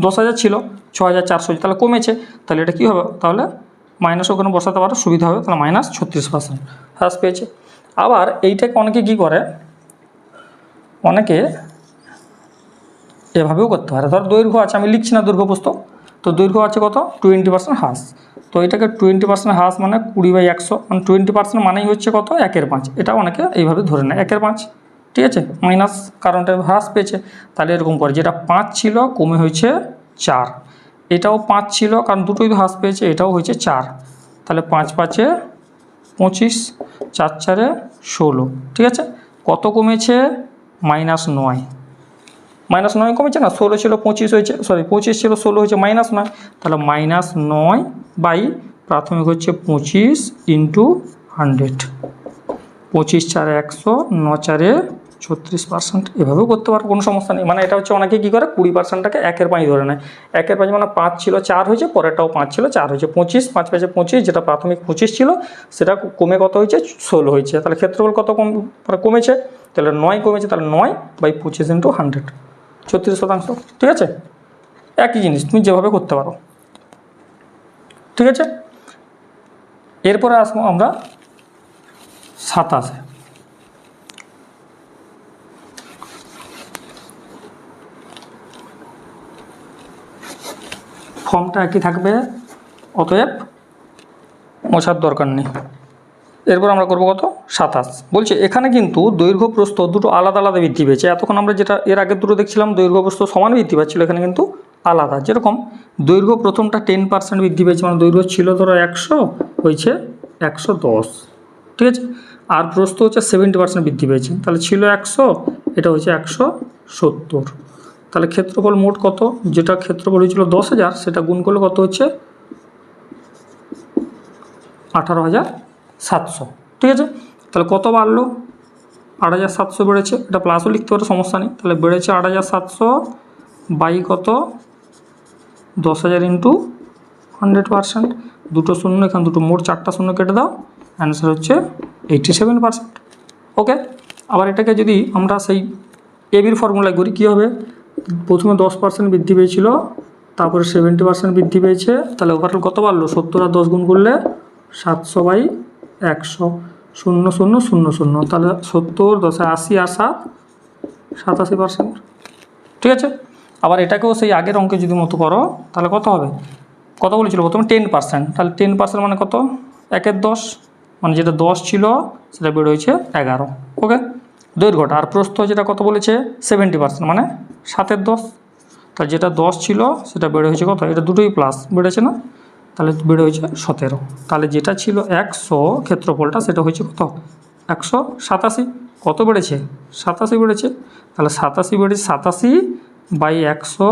10,000 ছিল 6,400, তাহলে কমেছে, তাহলে এটা কী হবে, তাহলে মাইনাস ওখানে বসাতে পারো, সুবিধা হবে, তাহলে -36% হ্রাস পেয়েছে। আবার এইটাকে অনেকে কী করে, অনেকে এভাবেও করতে পারে, ধর দৈর্ঘ্য আছে, আমি লিখছি না দৈর্ঘ্য প্রস্থ, তো দৈর্ঘ্য আছে কত 20% হ্রাস, তো এটাকে 20% হ্রাস মানে 20/100, মানে 20% মানেই হচ্ছে কত 1/5, এটা অনেকে এইভাবে ধরে নেয় 1/5, ঠিক আছে, মাইনাস কারণটা হ্রাস পেয়েছে, তাহলে এরকম করে যেটা 5 ছিল কমে হয়েছে 4, এটাও 5 ছিল কারণ দুটোই হ্রাস পেয়েছে, এটাও হয়েছে 4, তাহলে 5 5 25, 4 4 16, ঠিক আছে, কত কমেছে -9, -9 কমেছে না, 16 ছিল 25 হয়েছে, সরি 25 ছিল 16 হয়েছে -9, তাহলে -9 বাই প্রাথমিক হচ্ছে 25 ইন্টু 100, 25 4 100, 9 4 36%, এভাবেও করতে পারো, কোনো সমস্যা নেই। মানে এটা হচ্ছে অনেকে কী করে 20%টাকে 1/5 ধরে নেয়, 1/5 মানে 5 ছিল 4 হয়েছে, পরেরটাও 5 ছিল 4 হয়েছে, 25 5 5 25, যেটা প্রাথমিক 25 ছিল সেটা কমে কত হয়েছে 16 হয়েছে, তাহলে ক্ষেত্রফল কত কমেছে, তাহলে 9 কমেছে, তাহলে 9/25 ইন্টু 100, 36%, ঠিক আছে, একই জিনিস তুমি যেভাবে করতে পারো, ঠিক আছে। এরপরে আসবো আমরা 27, ফর্মটা একই থাকবে, অতএব মোছার দরকার নেই। এরপর আমরা করবো কত 27, বলছে এখানে কিন্তু দৈর্ঘ্য প্রস্থ দুটো আলাদা আলাদা বৃদ্ধি পেয়েছে, এতক্ষণ আমরা যেটা এর আগের দুটো দেখছিলাম দৈর্ঘ্য প্রস্থ সমান বৃদ্ধি পাচ্ছিল, এখানে কিন্তু আলাদা, যেরকম দৈর্ঘ্য প্রথমটা 10% বৃদ্ধি পেয়েছে, মানে দৈর্ঘ্য ছিল ধরো 100 হয়েছে 110, ঠিক আছে, আর প্রস্থ হচ্ছে 70% বৃদ্ধি পেয়েছে, তাহলে ছিল 100, এটা হচ্ছে 170, তাহলে ক্ষেত্রফল মোট কত, যেটা ক্ষেত্রফল হয়েছিল 10,000 সেটা গুণ করলে কত হচ্ছে 18,700, ঠিক আছে, তাহলে কত বাড়লো 8,700 বেড়েছে, এটা প্লাসও লিখতে পারো সমস্যা নেই, তাহলে বেড়েছে 8,700 বাই কত 10,000 ইন্টু 100%, দুটো শূন্য এখানে দুটো, মোট 4টা শূন্য কেটে দাও, অ্যান্সার হচ্ছে 87%, ওকে। আবার এটাকে যদি আমরা সেই এবির ফর্মুলায় করি কী হবে, প্রথমে 10% বৃদ্ধি পেয়েছিল, তারপরে 70% বৃদ্ধি পেয়েছে, তাহলে ওভারঅল কত বাড়লো, 70 আর 10 গুণ করলে 700/100, 0 0 0 0, তাহলে 70 10 80 আর 7 87%, ঠিক আছে। আবার এটাকেও সেই আগের অঙ্কে যদি মতো করো তাহলে কত হবে, কত বলেছিল প্রথমে 10%, তাহলে 10% মানে কত 1/10, মানে যেটা 10 ছিল সেটা বের হয়েছে 11, ওকে। দৈর্ঘ্যটা আর প্রস্থ যেটা কত বলেছে 70%, মানে 7/10, তাহলে যেটা 10 ছিল সেটা বেড়ে হয়েছে কত, এটা দুটোই প্লাস বেড়েছে না, তাহলে বেড়ে হয়েছে 17, তাহলে যেটা ছিল 100 ক্ষেত্রফলটা সেটা হয়েছে কত 187, কত বেড়েছে 87 বেড়েছে, তাহলে 87 বেড়েছে 87/100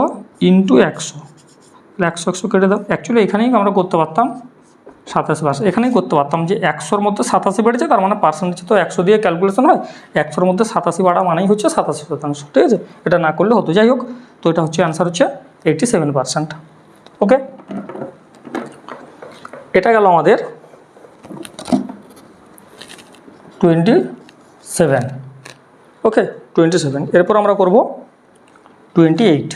ইন্টু 100, তাহলে 100 কেটে দাও। অ্যাকচুয়ালি এখানেই আমরা করতে পারতাম 87%, এখানেই করতে পারতাম যে 100-র মধ্যে 87 বেড়েছে, তার মানে পার্সেন্টেজ তো 100 দিয়ে ক্যালকুলেশন হয়, 100-র মধ্যে 87 বাড়া মানেই হচ্ছে 87%, ঠিক আছে? এটা না করলে হতো। যাই হোক, তো এটা হচ্ছে অ্যান্সার হচ্ছে 87%। ওকে, এটা গেল আমাদের 27। ওকে, 27। এরপর আমরা করব 28।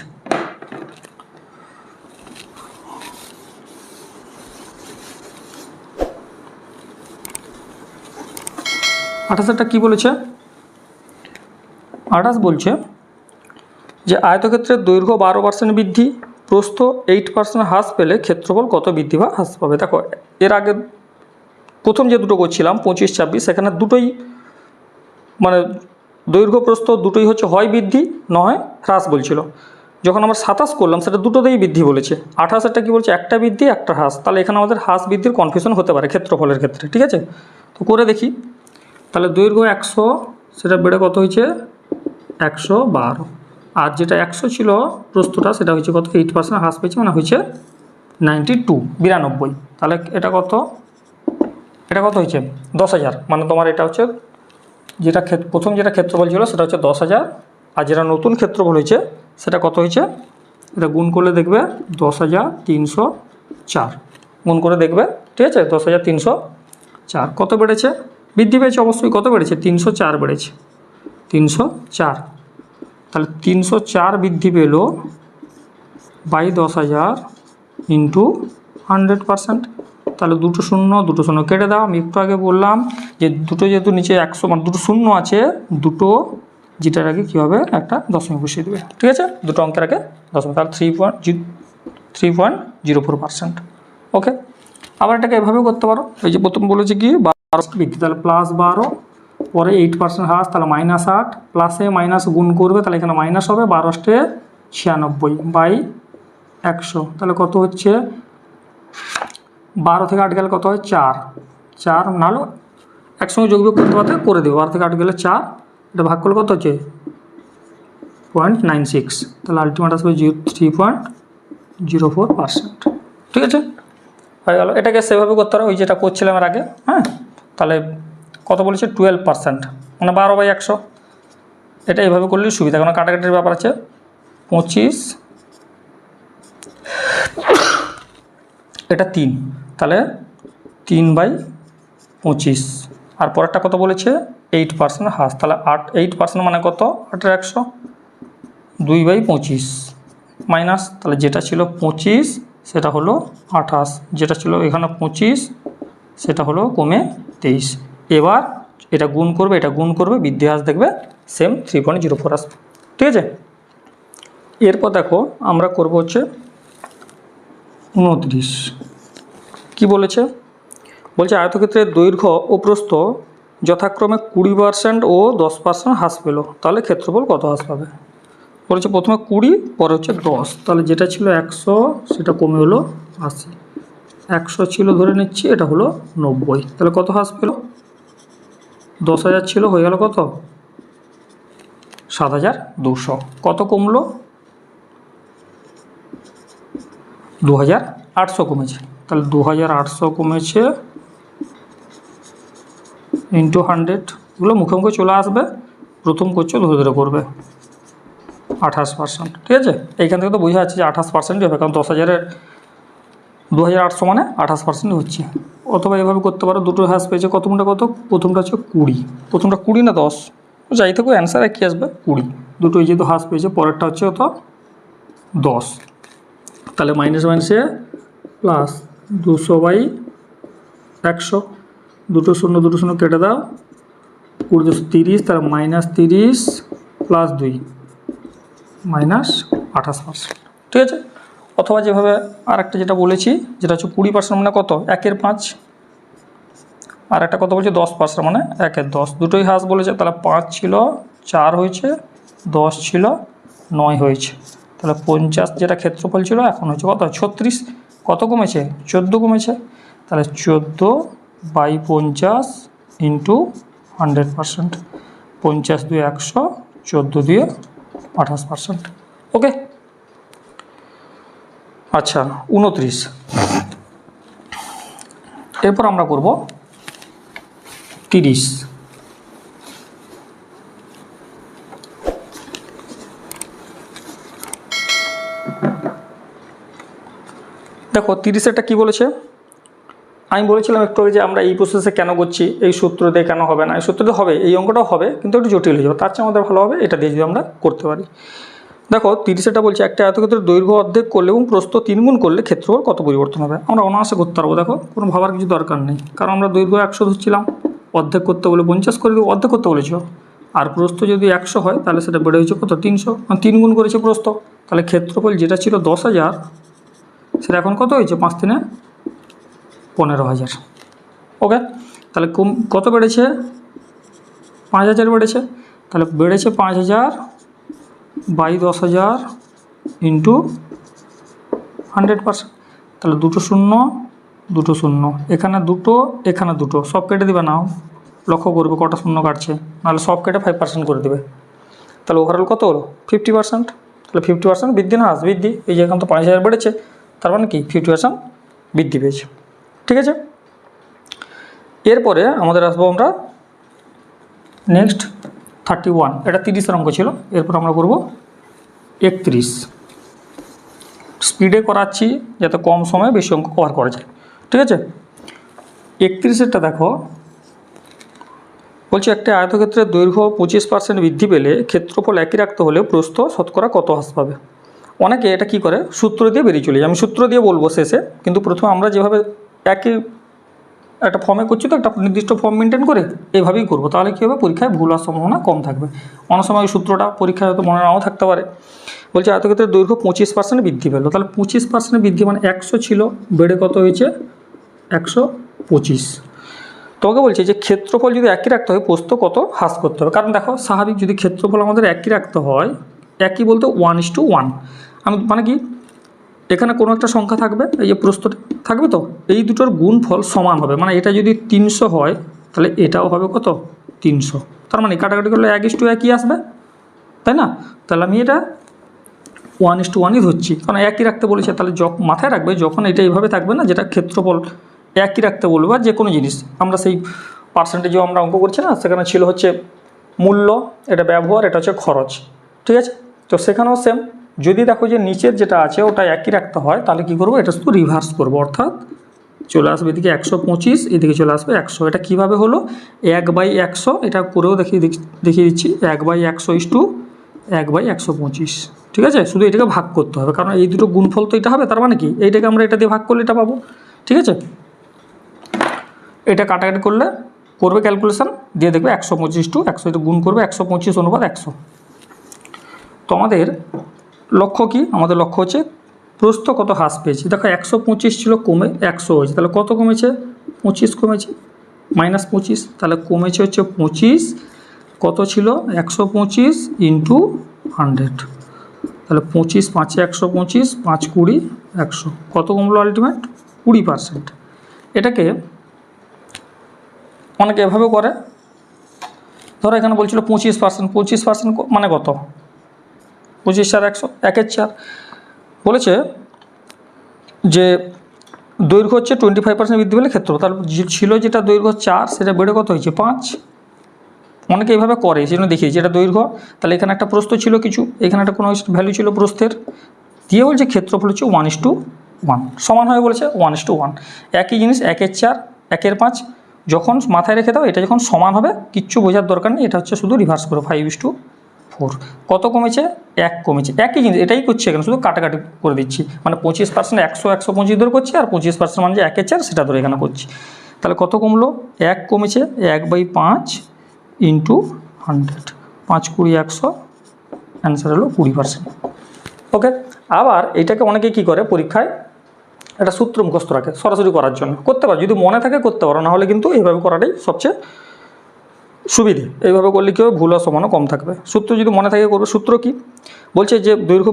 28টা কী বলেছে? 28 বলছে যে আয়তক্ষেত্রের দৈর্ঘ্য 12% বৃদ্ধি, প্রস্থ 8% হ্রাস পেলে ক্ষেত্রফল কত বৃদ্ধি বা হ্রাস পাবে? দেখো, এর আগে প্রথম যে দুটো করছিলাম 25, 26, সেখানে দুটোই মানে দৈর্ঘ্য প্রস্থ দুটোই হচ্ছে হয় বৃদ্ধি নয় হ্রাস বলছিল। যখন আমরা 27 করলাম সেটা দুটোতেই বৃদ্ধি বলেছে। 28টা কী বলছে? একটা বৃদ্ধি একটা হ্রাস। তাহলে এখানে আমাদের হ্রাস বৃদ্ধির কনফিউশন হতে পারে ক্ষেত্রফলের ক্ষেত্রে, ঠিক আছে? তো করে দেখি। তাহলে দৈর্ঘ্য 100, সেটা বেড়ে কত হয়েছে? 112। আর যেটা 100 ছিল প্রস্থটা, সেটা হচ্ছে কত? 8% হ্রাস পেয়েছে, মানে হয়েছে 92। তাহলে এটা কত? এটা কত হয়েছে? 10,000। মানে তোমার এটা হচ্ছে যেটা প্রথম যেটা ক্ষেত্রফল ছিল সেটা হচ্ছে 10,000, আর যেটা নতুন ক্ষেত্রফল হয়েছে সেটা কত হয়েছে? এটা গুণ করলে দেখবে 10,304। গুণ করে দেখবে, ঠিক আছে? 10,304 কত বেড়েছে? বৃদ্ধি পেয়েছে অবশ্যই। কত বেড়েছে? 304 বেড়েছে, 304। তাহলে 304 বৃদ্ধি পেল বাই 10,000 ইন্টু 100%। তাহলে দুটো শূন্য কেটে দাও। আমি একটু আগে বললাম যে দুটো যেহেতু নিচে 100 মানে দুটো শূন্য আছে, দুটো যেটার আগে কী হবে? একটা দশমিক বসিয়ে দেবে, ঠিক আছে? দুটো অঙ্কের আগে দশমিক। তাহলে 3.04%। ওকে, আবার এটাকে এভাবেও করতে পারো। এই যে প্রথম বলেছে কি 12 বৃদ্ধি, তাহলে +12, পরে 8% হ্রাস, তাহলে -8, প্লাসে মাইনাস গুণ করবে, তাহলে এখানে মাইনাস হবে। 12×96 বাই 100, তাহলে কত হচ্ছে? 12 থেকে 8 গেলে কত হয়? 4 নাহলে একসঙ্গে যোগ বিয়োগ করতে পারতে করে দেবো। 12 থেকে 8 গেলে 4, এটা ভাগ করলে কত হচ্ছে? 0.96। তাহলে আলটিমেট আসবে 3.04%, ঠিক আছে? হয়ে গেল। এটাকে সেভাবে করতে পারো ওই যেটা করছিলাম এর আগে। হ্যাঁ, তাহলে কত বলেছে? 12%, মানে 12/100। এটা এইভাবে করলেই সুবিধা, কারণ কাটাকাটির ব্যাপার আছে। 25, এটা 3, তাহলে 3/25। আর পরেরটা কত বলেছে? 8% হ্রাস, তাহলে 8% মানে কত? 8/100, 2/25 মাইনাস, তাহলে যেটা ছিল 25 সেটা হলো 28, যেটা ছিল এখানে 25 সেটা হলো কমে 23। এবার এটা গুণ করবে, এটা গুণ করবে, বৃদ্ধি হ্রাস দেখবে সেম 3.04 আসবে, ঠিক আছে? এরপর দেখো আমরা করব হচ্ছে 29। কি বলেছে? বলছে আয়তক্ষেত্রের দৈর্ঘ্য ও প্রস্থ যথাক্রমে 20% ও 10% হ্রাস পেল, তাহলে ক্ষেত্রফল কত হ্রাস পাবে? বলেছে প্রথমে 20, পরে হচ্ছে 10, তাহলে যেটা ছিল 100 সেটা কমে হলো 80। 100 ছিল ধরে নিচ্ছি, এটা হলো 90, তাহলে কত হ্রাস পেল? 10,000 ছিল, হয়ে গেল কত? 7,200। কত কমলো? 2,800 কমেছে। তাহলে 2,800 কমেছে ইন্টু 100, এগুলো মুখে মুখে চলে আসবে। প্রথম করছো ধরে ধরে করবে। 28%, ঠিক আছে? এইখান থেকে তো বোঝা যাচ্ছে যে 28% হবে, কারণ 10,000-এর 2,800 মানে 28% হচ্ছে। অথবা এভাবে করতে পারো, দুটো হ্রাস পেয়েছে। প্রথমটা কত? প্রথমটা হচ্ছে 20, প্রথমটা 20 না 10, যাই থাকো অ্যান্সার কী আসবে? 20। দুটোই যেহেতু হ্রাস পেয়েছে, পরেরটা হচ্ছে কত? 10। তাহলে মাইনাস মাইনাসে প্লাস 200/100, দুটো শূন্য কেটে দাও। 20 30, তাহলে -30 প্লাস 2 -28%, ঠিক আছে? অথবা যেভাবে আরেকটা যেটা বলেছি, যেটা হচ্ছে 20% মানে কত? 1/5। আর একটা কত বলছে? 10% মানে 1/10। দুটোই হ্রাস বলেছে, তাহলে 5 ছিল 4 হয়েছে, 10 ছিল 9 হয়েছে। তাহলে 50 যেটা ক্ষেত্রফল ছিল এখন হচ্ছে কত? 36। কত কমেছে? 14 কমেছে। তাহলে 14/50 ইন্টু 100%। 50 2 100, 14 2 28%। ওকে, আচ্ছা 29। এরপর আমরা করব 30। দেখো 30-এরটা কী বলেছে, আমি বলেছিলাম একটু আগে যে আমরা এই প্রসেসে কেন করছি, এই সূত্র দিয়ে কেন হবে না, এই সূত্রটা হবে, এই অঙ্কটাও হবে কিন্তু একটু জটিল হয়ে যাবে, তার চেয়ে আমাদের ভালো হবে এটা দিয়ে যদি আমরা করতে পারি। দেখো 30-এটা বলছে একটা আয়তক্ষেত্রের দৈর্ঘ্য অর্ধেক করলে এবং প্রস্থ 3 গুণ করলে ক্ষেত্রফল কত পরিবর্তন হবে। আমরা অনায়াসে করতে পারবো, দেখো কোনো ভাবার কিছু দরকার নেই, কারণ আমরা দৈর্ঘ্য 100 ধরছিলাম, অর্ধেক করতে বলে 50 করে দেবো, অর্ধেক করতে বলেছ, আর প্রস্থ যদি 100 হয় তাহলে সেটা বেড়ে হয়েছে কত 300, 3 গুণ করেছে প্রস্থ, তাহলে ক্ষেত্রফল যেটা ছিল 10,000 সেটা এখন কত হয়েছে 5 × 3 = 15,000। ওকে, তাহলে কত বেড়েছে 5,000 বেড়েছে, তাহলে বেড়েছে 5,000 বাই 10,000 ইন্টু 100%, তাহলে 2 শূন্য 2 শূন্য, এখানে 2 এখানে 2 সব কেটে দেবে না, লক্ষ্য করবে কটা শূন্য কাটছে, নাহলে সব কেটে 5% করে দেবে, তাহলে ওভারঅল কত হলো 50%, তাহলে 50% বৃদ্ধি না হ্রাস, বৃদ্ধি, এই যে এখন তো 5,000 বেড়েছে, তার মানে কি 50% বৃদ্ধি পেয়েছে। ঠিক আছে, এরপরে আমাদের আসবো আমরা নেক্সট 31, এটা 30-এর অঙ্ক ছিল, এরপর আমরা করব 31। স্পিডে করাচ্ছি যাতে কম সময়ে বেশি অঙ্ক কভার করা যায়। ঠিক আছে, 31-এরটা দেখো বলছি একটা আয়তক্ষেত্রের দৈর্ঘ্য 25% বৃদ্ধি পেলে ক্ষেত্রফল একই রাখতে হলে প্রস্থ শতকরা কত হ্রাস পাবে। অনেকে এটা কি করে সূত্র দিয়ে বেরিয়ে চলে যায়, আমি সূত্র দিয়ে বলবো শেষে, কিন্তু প্রথমে আমরা যেভাবে একই একটা ফর্মে করছি তো একটা নির্দিষ্ট ফর্ম মেনটেন করে এইভাবেই করবো, তাহলে কী হবে পরীক্ষায় ভুল হওয়ার সম্ভাবনা কম থাকবে। অনেক সময় ওই সূত্রটা পরীক্ষায় হয়তো মনে নাও থাকতে পারে। বলছে আয়তক্ষেত্রের দৈর্ঘ্য 25% বৃদ্ধি পেলো, তাহলে 25% বৃদ্ধি মানে 100 ছিল, বেড়ে কত হয়েছে 125। তোমাকে বলছে যে ক্ষেত্রফল যদি একই রাখতে হয় প্রস্থ কত হ্রাস করতে হবে, কারণ দেখো স্বাভাবিক যদি ক্ষেত্রফল আমাদের একই রাখতে হয়, একই বলতে 1:1, আমি মানে কি এখানে কোনো একটা সংখ্যা থাকবে, এই যে প্রস্থটা থাকবে, তো এই দুটোর গুণফল সমান হবে, মানে এটা যদি 300 হয় তাহলে এটাও হবে কত 300, তার মানে কাটাকাটি করলে 1:1 আসবে, তাই না। তাহলে আমি এটা 1:1 ধরছি, কারণ একই রাখতে বলেছে, তাহলে মাথায় রাখবে যখন এটা এইভাবে থাকবে না, যেটা ক্ষেত্রফল একই রাখতে বলবে, আর যে কোনো জিনিস আমরা সেই পার্সেন্টেজেও আমরা অঙ্ক করছি না, সেখানে ছিল হচ্ছে মূল্য, এটা ব্যবহার, এটা হচ্ছে খরচ। ঠিক আছে, তো সেখানেও সেম, যদি দেখো যে নিচের যেটা আছে ওটা একই রাখতে হয় তাহলে কী করবো, এটা শুধু রিভার্স করবো, অর্থাৎ চলে আসবে এদিকে 125, এদিকে চলে আসবে 100। এটা কীভাবে হলো 1/100, এটা করেও দেখিয়ে দিচ্ছি, 1/100 = 1/125। ঠিক আছে, শুধু এটাকে ভাগ করতে হবে, কারণ এই দুটো গুণফল তো এটা হবে, তার মানে কি এইটাকে আমরা এটা দিয়ে ভাগ করলে এটা পাবো। ঠিক আছে, এটা কাটাকাটি করবে ক্যালকুলেশন দিয়ে দেখবে 125:100, এটা গুণ করবে 125/100। তো আমাদের লক্ষ্য কি, আমাদের লক্ষ্য হচ্ছে প্রস্থ কত হ্রাস পেয়েছি। দেখো 125 ছিল, কমে 100 হয়েছে, তাহলে কত কমেছে 25 কমেছে, -25, তাহলে কমেছে হচ্ছে 25, কত ছিল 125 × 100, তাহলে 25 5 125, 5 20 100, কত কমলো আলটিমেট 20%। এটাকে অনেকে এভাবে করে, ধরো এখানে বলছিল 25%, 25% মানে কত 25 × 100, 1/4 বলেছে যে দৈর্ঘ্য হচ্ছে 25% বৃদ্ধি পেলে ক্ষেত্র, তাহলে ছিল যেটা দৈর্ঘ্য 4 সেটা বেড়ে কত হয়েছে 5। অনেকে এইভাবে করে, সেজন্য দেখিয়েছি এটা দৈর্ঘ্য, তাহলে এখানে একটা প্রস্থ ছিল কিছু, এখানে একটা কোনো ভ্যালু ছিল প্রস্থের, দিয়ে বলছে ক্ষেত্রফল হচ্ছে 1:1, সমান হয়ে বলেছে 1:1, একই জিনিস 1/4 1/5, যখন মাথায় রেখে দাও এটা যখন সমান হবে কিচ্ছু বোঝার দরকার নেই, এটা হচ্ছে শুধু রিভার্স করো 5:4। কত কমেছে 1 কমেছে, একই জিনিস এটাই করছে এখানে, শুধু কাটাকাটি করে দিচ্ছি, মানে 25% 100 125 ধরে করছি, আর 25% মানে যে 1/4 সেটা ধরে এখানে করছি। তাহলে কত কমলো 1 কমেছে, 1/5 × 100, 5 20 100, অ্যান্সার হলো 20%। ওকে, আবার এটাকে অনেকে কী করে পরীক্ষায় একটা সূত্র মুখস্থ রাখে সরাসরি করার জন্য, করতে পারো যদি মনে থাকে করতে পারো, না হলে কিন্তু এইভাবে করাটাই সবচেয়ে সুবিধে, এইভাবে করলে কী হবে ভুল হওয়ার সম্ভাবনা কম থাকবে। সূত্র যদি মনে থাকে করবে, সূত্র কি বলছে যে দৈর্ঘ্য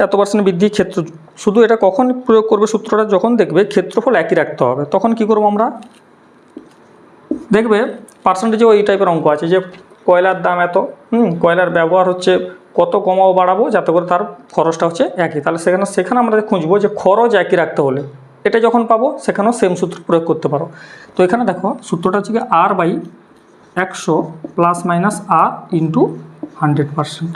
এত% বৃদ্ধি ক্ষেত্র, শুধু এটা কখন প্রয়োগ করবে সূত্রটা, যখন দেখবে ক্ষেত্রফল একই রাখতে হবে, তখন কি করবো আমরা, দেখবে পার্সেন্টেজে ওই টাইপের অঙ্ক আছে যে কয়লার দাম এত, কয়লার ব্যবহার হচ্ছে কত কমাও বাড়াবো যাতে করে তার খরচটা হচ্ছে একই, তাহলে সেখানে আমরা খুঁজবো যে খরচ একই রাখতে হলে এটা যখন পাবো সেখানেও সেম সূত্র প্রয়োগ করতে পারো। তো এখানে দেখো সূত্রটা হচ্ছে কি R/100 plus minus R into 100%,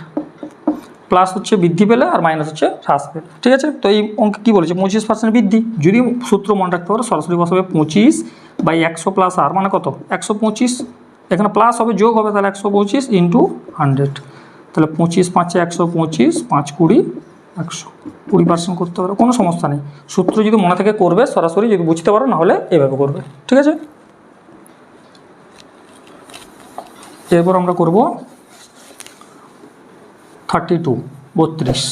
plus হচ্ছে বৃদ্ধি পেলে আর মাইনাস হচ্ছে হ্রাস পেলে। ঠিক আছে, তো এই অঙ্কে কী বলেছে 25% বৃদ্ধি, যদি সূত্র মনে রাখতে পারো সরাসরি বসাবে 25/100 প্লাস আর মানে কত 125, এখানে প্লাস হবে যোগ হবে তাহলে 125 ইন্টু 100, তাহলে 25 5 125 5 20 100, 20% করতে পারো, কোনো সমস্যা নেই। সূত্র যদি মনে থেকে করবে সরাসরি, যদি বুঝতে পারো নাহলে এভাবে করবে। ঠিক আছে, এরপর আমরা করব 32 32।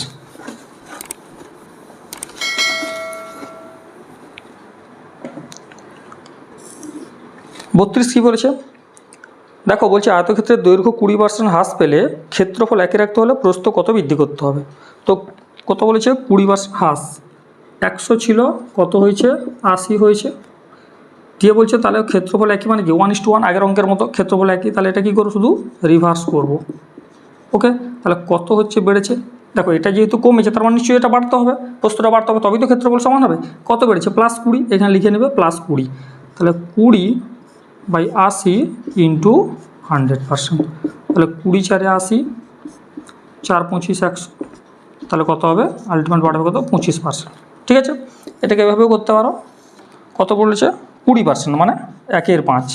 কী বলেছে দেখো, বলছে আয়তক্ষেত্রের দৈর্ঘ্য 20% হ্রাস পেলে ক্ষেত্রফল একই রাখতে হলে প্রস্থ কত বৃদ্ধি করতে হবে। তো কত বলেছে 20% হ্রাস, 100 ছিল কত হয়েছে 80 হয়েছে, দিয়ে বলছে তাহলে ক্ষেত্রফল একই মানে কি 1:1, আগের অঙ্কের মতো ক্ষেত্রফল একই, তাহলে এটা কী করবো শুধু রিভার্স করব। ওকে, তাহলে কত হচ্ছে বেড়েছে, দেখো এটা যেহেতু কমেছে তার মানে নিশ্চয়ই এটা বাড়তে হবে, প্রস্থটা বাড়তে হবে তবেই তো ক্ষেত্রফল সমান হবে। কত বেড়েছে +20, এখানে লিখে নেবে +20, তাহলে 20/80 ইন্টু 100%, তাহলে 20 4 80, 4 25 100, তাহলে কত হবে আলটিমেট বাড়বে কত 25%। ঠিক আছে, এটাকে এভাবেও করতে পারো, কত বলেছে 20% মানে 1/5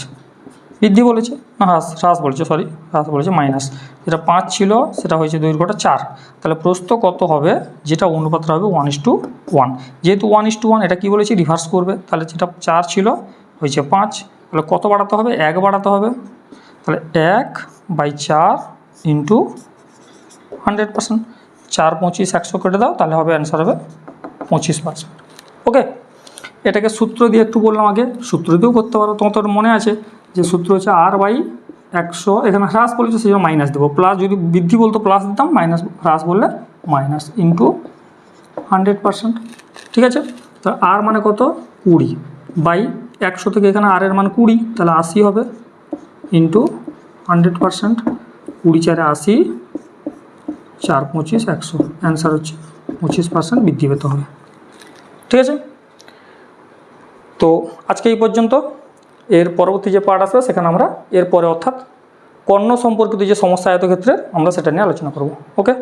বৃদ্ধি বলেছে না হ্রাস বলেছে, হ্রাস বলেছে মাইনাস, যেটা 5 ছিল সেটা হয়েছে দৈর্ঘ্যটা 4, তাহলে প্রস্থ কত হবে যেটা অনুপাতটা হবে 1:1, যেহেতু 1:1 এটা কি বলেছি রিভার্স করবে, তাহলে যেটা 4 ছিল হয়েছে 5, তাহলে কত বাড়াতে হবে 1 বাড়াতে হবে, তাহলে 1/4 ইন্টু 100%, 4 25 100 কেটে দাও তাহলে হবে অ্যান্সার হবে 25%। ওকে, এটাকে সূত্র দিয়ে একটু বললাম আগে, সূত্র দিয়েও করতে পারো, তোমার তো মনে আছে যে সূত্র হচ্ছে R/100, এখানে হ্রাস বলেছে সেই জন্য মাইনাস দেবো, প্লাস যদি বৃদ্ধি বলতো প্লাস দিতাম, মাইনাস হ্রাস বললে মাইনাস, ইন্টু 100%। ঠিক আছে, তো আর মানে কত 20/100 থেকে এখানে আর এর মান 20, তাহলে 80 হবে, ইন্টু 100%, 20 4 80, 4 25 100, অ্যান্সার হচ্ছে 25% বৃদ্ধি পেতে হবে। ঠিক আছে, তো আজকে এই পর্যন্ত, এর পরবর্তী যে পার্ট আসবে সেখানে আমরা এরপরে অর্থাৎ কর্ণ সম্পর্কিত যে সমস্যা আয়তক্ষেত্রে আমরা সেটা নিয়ে আলোচনা করব। ওকে।